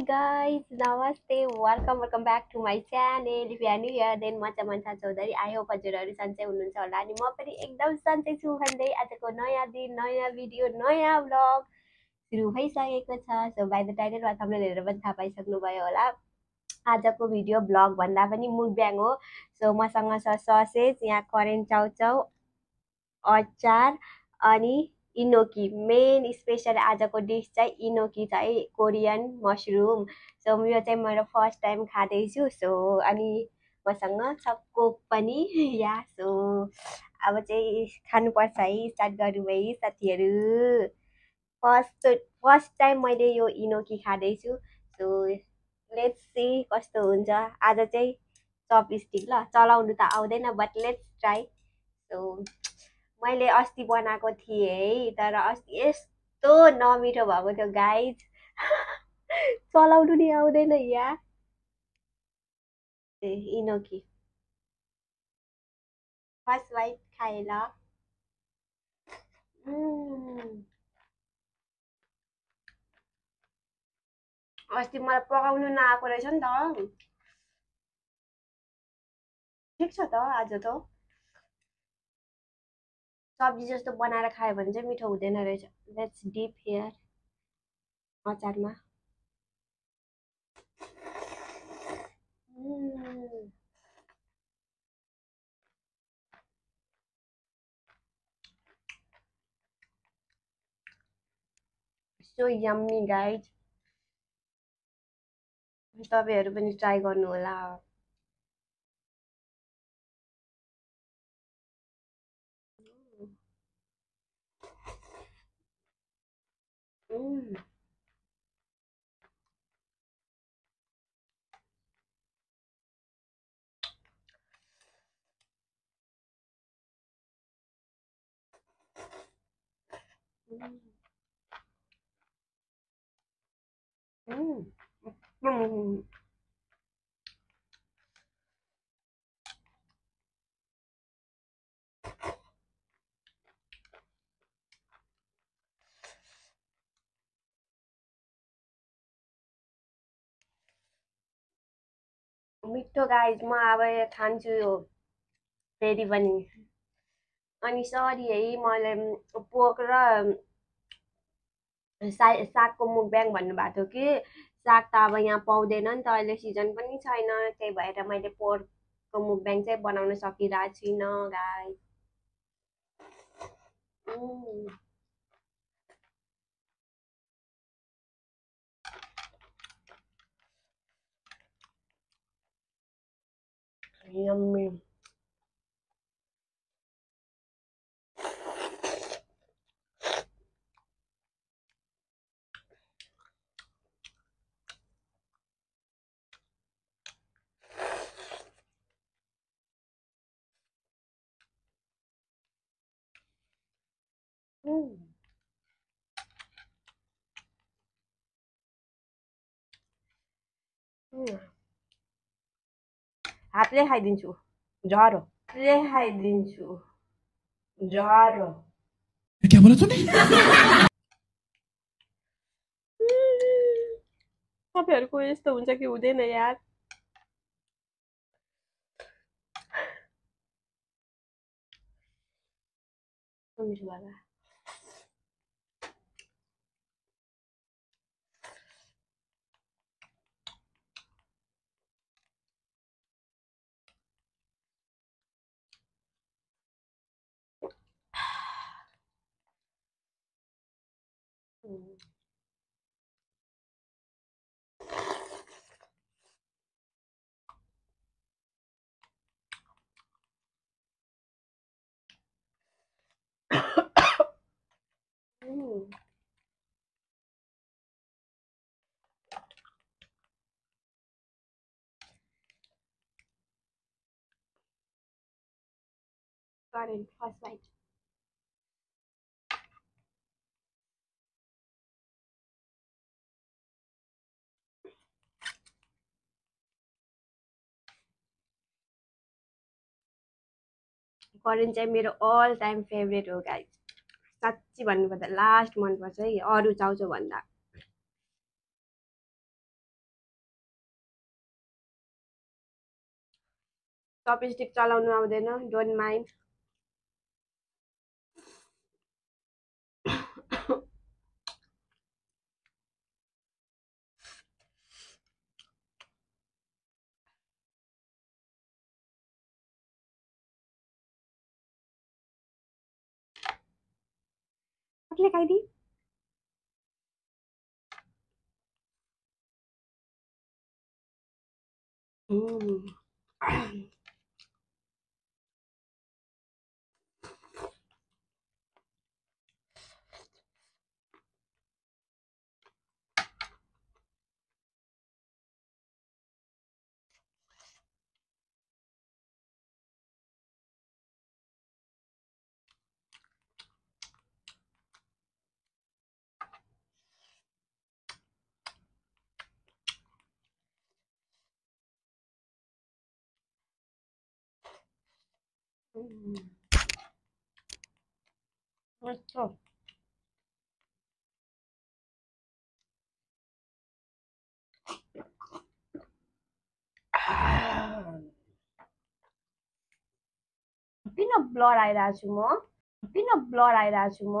guys, namaste, welcome back to my channel. If you are new here, then म चाहिँ मन्था Chaudhary. I hope हजुरहरू सन्चै हुनुहुन्छ होला अनि म पनि एकदम सन्चै छु भन्दै आजको नयाँ दिन, नयाँ भिडियो, नयाँ भ्लग सुरु भइसकेको छ. सो बाइ द टाइटल वा थम्बनेल हेरेर पनि थाहा पाइसक्नुभयो होला. आजको भिडियो भ्लग भन्दा पनि मुकब्याङ हो. सो मसँग छ ससेज, यहाँ करेन्ट चाउचाउ, अचार अनि इनोकी. मेन स्पेसल आजको डिस चाहिँ इनोकी छ है, कोरियन मसरुम. सो यो चाहिँ मेरो फर्स्ट टाइम खाँदैछु. सो अनि मसँग छ कोक पनि या. सो अब चाहिँ खानुपर्छ है, स्टार्ट गरौँ है साथीहरू. फर्स्ट टाइम मैले यो इनोकी खाँदैछु. सो लेट्स सी कस्तो हुन्छ. आज चाहिँ चपस्टिक ल, चलाउनु त आउँदैन बट लेट्स ट्राई. सो मैले अस्ति बनाएको थिएँ है, तर अस्ति यस्तो नमिठो भएको थियो गाइज. चलाउनु नि आउँदैन यहाँ. इनोकी फर्स्ट बाइट खाएँ ल. अस्ति मलाई पकाउनु नआएको रहेछ नि त. ठिक छ त. आज त सब्जी जस्तो बनाएर खायो भने चाहिँ मिठो हुँदैन रहेछ. लेट्स डिप हियर अचारमा. So yummy guys. तपाईहरु पनि ट्राई गर्नु होला. मिठो गाइज. म अब खान्छु यो फेरि पनि. अनि सरी है, मैले पोक र सागको मुकब्याङ भन्नुभएको थियो कि साग त अब यहाँ पाउँदैन नि त, अहिले सिजन पनि छैन. त्यही भएर मैले पोर्कको मुकब्याङ चाहिँ बनाउन सकिरहेको छुइनँ गाइज. Yummy. हातले खाइदिन्छु झरो. हातले खाइदिन्छु झरो. क्या बोला तूने? तपाईहरुको यस्तो हुन्छ कि हुँदैन यार. मिठो बाबा. Got it. First bite. Current चाहिँ मेरो अल टाइम फेभरेट हो गाइज. साँच्ची भन्नुपर्दा लास्ट मनपर्छ है अरू चाउचाउ भन्दा. चपस्टिक चलाउनु आउँदैन, डोन्ट माइन्ड। कसले खाइदिए? मिठो। किन ब्लर आइरहेको छु म? किन ब्लर आइरहेको छु म?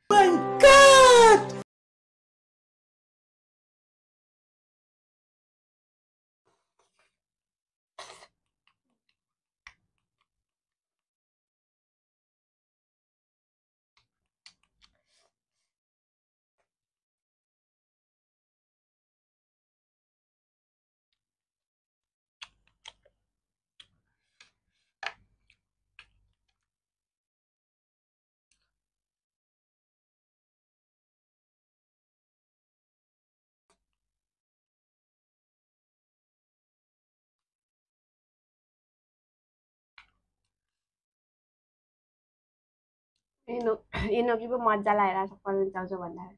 My God! इनो कि पो मजा लागिरहेको छ कलेज जाउँछ भन्दाखेरि।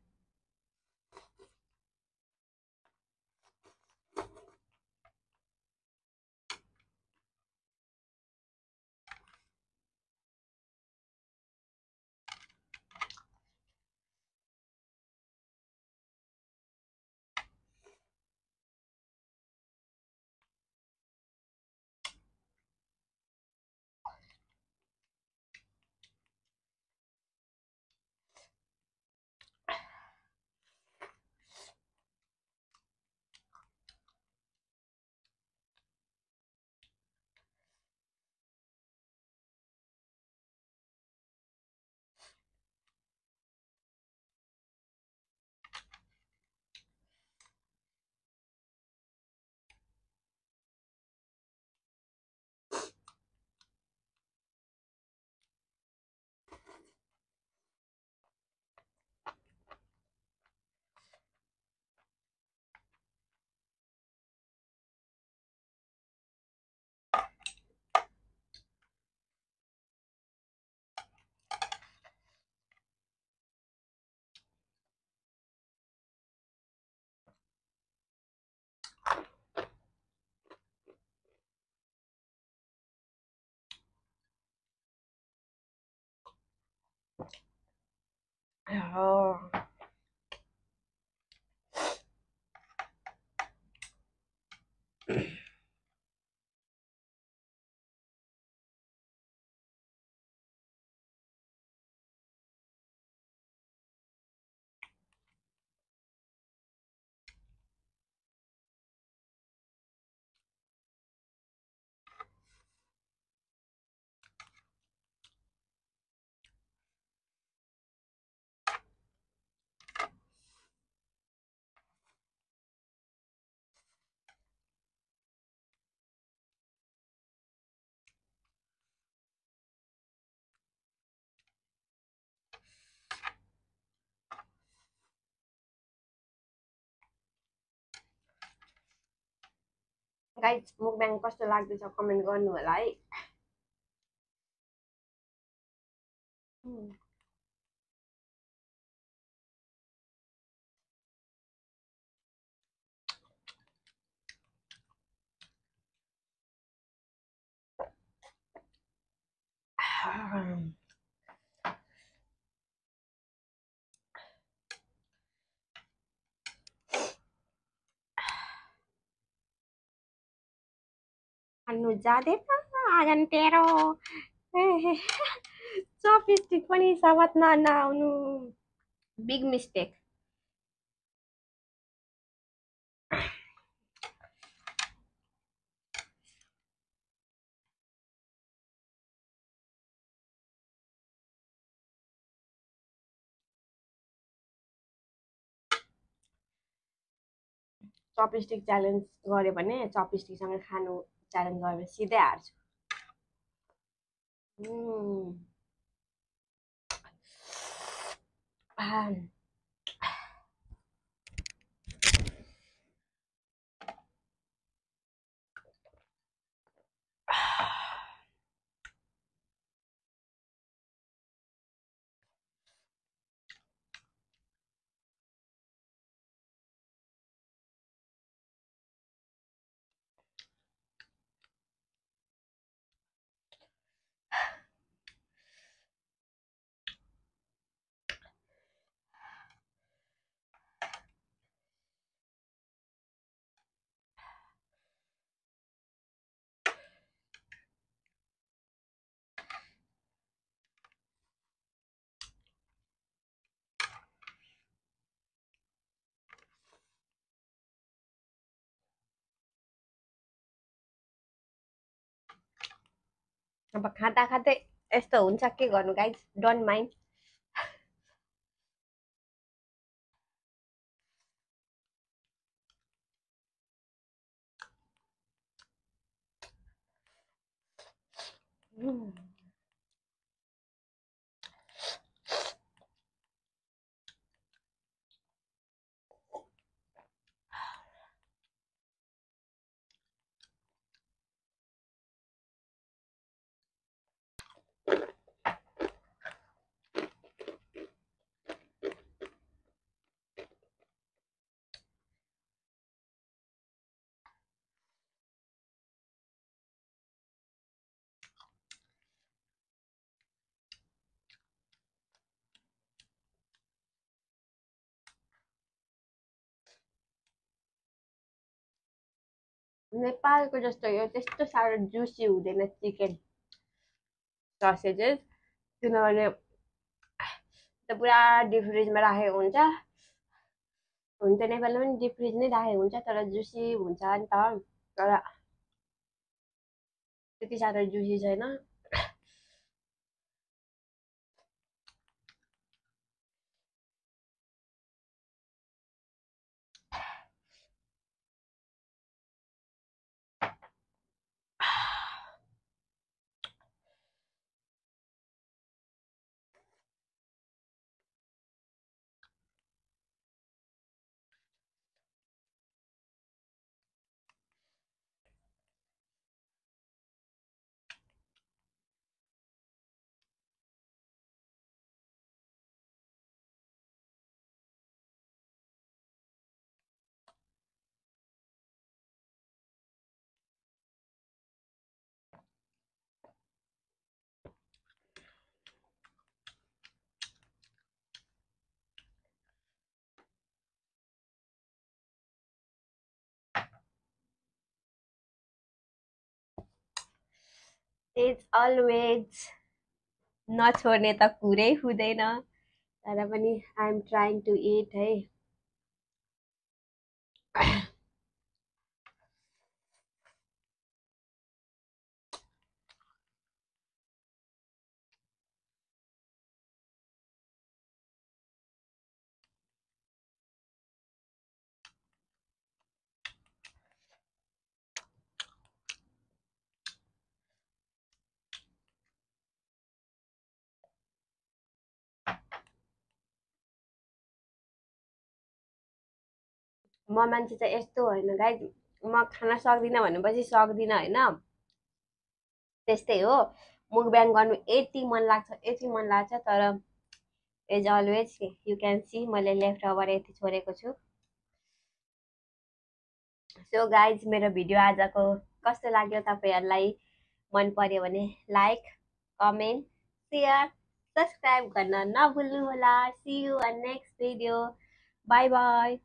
गाइस मुकब्याङ कस्तो लाग्दैछ कमेन्ट गर्नु होला है। खानु जाँदैन आजन तेरो चपस्टिक पनि समात्न नआउनु बिग मिस्टेक। चपस्टिक च्यालेन्ज गऱ्यो भने चपस्टिकसँग खानु च्यालेन्ज गऱ्यो भने सिधै हार्छु। अब खाँदा खाँदै यस्तो हुन्छ, के गर्नु गाइज, डोन्ट माइन्ड। नेपालको जस्तो यो त्यस्तो साह्रो जुसी हुँदैन चिकन ससेजेस, किनभने त्यो पुरा डिप फ्रिजमा राखेको हुन्छ। हुन त नेपालमा पनि डिप फ्रिज नै राखेको हुन्छ, तर जुसी हुन्छ नि त। तर त्यति साह्रो जुसी छैन। इट्स अलवेज नछोड्ने त कुरै हुँदैन, तर पनि I am trying to it है। म मान्छे चाहिँ यस्तो होइन गाइज, म खान सक्दिनँ भनेपछि सक्दिनँ होइन, त्यस्तै हो। मुखबिहान गर्नु यति मन लाग्छ, यति मन लाग्छ, तर as always you can see मैले लेफ्ट ओभर यति छोडेको छु। सो गाइज, मेरो भिडियो आजको कस्तो लाग्यो तपाईँहरूलाई? मन पर्यो भने लाइक, कमेन्ट, सेयर, सब्सक्राइब गर्न नभुल्नु होला। See you on next video. Bye by.